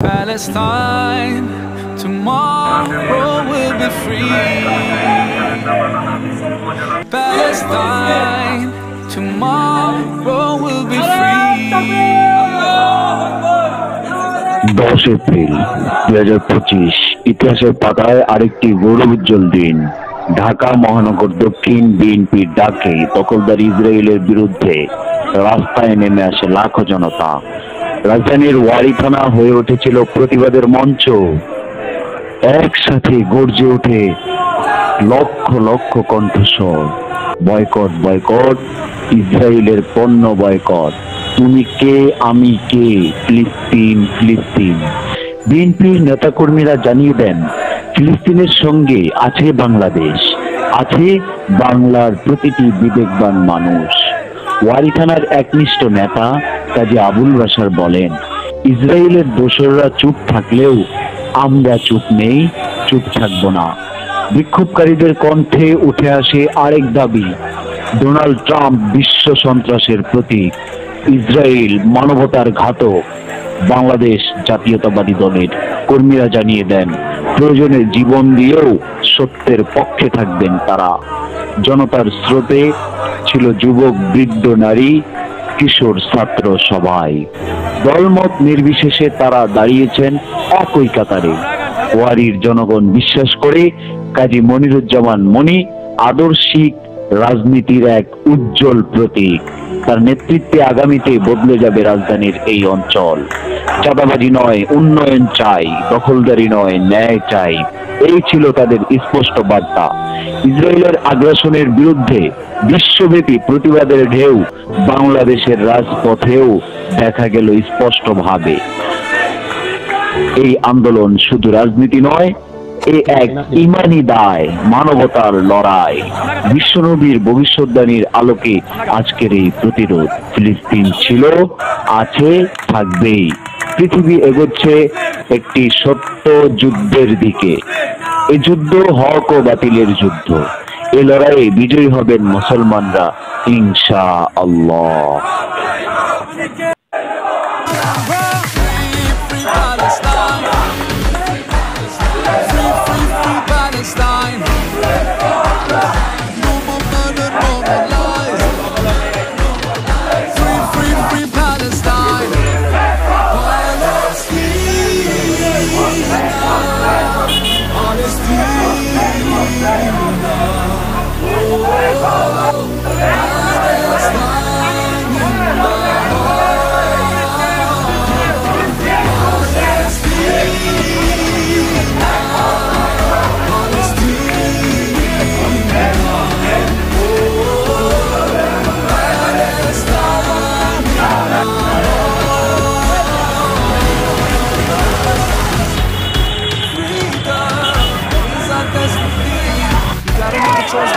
Palestine, tomorrow will be free. Palestine, tomorrow will be free. 10 April 2025 ইতিহাসের পাতায় আরেকটি গৌরবোজ্জ্বল দিন। ঢাকা মহানগর দক্ষিণ বিএনপির ডাকে দখলদার ইসরায়েলের বিরুদ্ধে রাস্তায় নেমে আসে লাখো জনতা। রাজধানীর ওয়ারি থানা হয়ে উঠেছিল প্রতিবাদের মঞ্চ। একসাথে গর্জে ওঠে লক্ষ লক্ষ কণ্ঠস্বর, বয়কট বয়কট, ইসরায়েলের পণ্য বয়কট, তুমি কে আমি কে, ফিলিস্তিন ফিলিস্তিন। বিএনপির নেতাকর্মীরা জানিয়ে দেন, ফিলিস্তিনের সঙ্গে আছে বাংলাদেশ, আছে বাংলার প্রতিটি বিবেকবান মানুষ। ওয়ারি থানার একনিষ্ঠ নেতা কাজী আবুল বাশার বলেন, ইসরায়েলের দোসররা চুপ থাকলেও আমরা চুপ নেই, চুপ থাকব না। বিক্ষোভকারীদের কণ্ঠে উঠে আসে আরেক দাবি, ডোনাল্ড ট্রাম্প বিশ্ব সন্ত্রাসের প্রতীক, ইসরায়েল মানবতার ঘাতক। বাংলাদেশ জাতীয়তাবাদী দলের কর্মীরা জানিয়ে দেন, প্রয়োজনে জীবন দিয়েও সত্যের পক্ষে থাকবেন তারা। জনতার স্রোতে ছিল যুবক, বৃদ্ধ, নারী, কিশোর, ছাত্র সবাই। দলমত নির্বিশেষে তারা দাঁড়িয়েছেন একই কাতারে। ওয়ারির জনগণ বিশ্বাস করে কাজী মনিরুজ্জামান মনি আদর্শিক রাজনীতির এক উজ্জ্বল প্রতীক। তার নেতৃত্বে আগামীতে বদলে যাবে রাজধানীর এই অঞ্চল। চাঁদাবাজি নয়, উন্নয়ন চাই, দখলদারি নয়, ন্যায় চাই, এই ছিল তাদের স্পষ্ট বার্তা। ইসরায়েলের আগ্রাসনের বিরুদ্ধে বিশ্বব্যাপী প্রতিবাদের ঢেউ বাংলাদেশের রাজপথেও দেখা গেল স্পষ্টভাবে। এই আন্দোলন শুধু রাজনীতি নয়, এ এক ইমানি দায়, মানবতার লড়াই। বিশ্বনবীর ভবিষ্যদ্বাণীর আলোকে আজকের এই প্রতিরোধ। ফিলিস্তিন ছিল, আছে, থাকবেই। পৃথিবী এগোচ্ছে একটি সত্য যুদ্ধের দিকে। এই যুদ্ধ হক ও বাতিলের যুদ্ধ। এ লড়াইয়ে বিজয়ী হবেন মুসলমানরা, ইনশাআল্লাহ।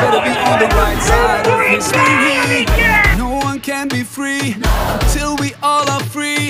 Better be on the right side of history. No one can be free until we all are free.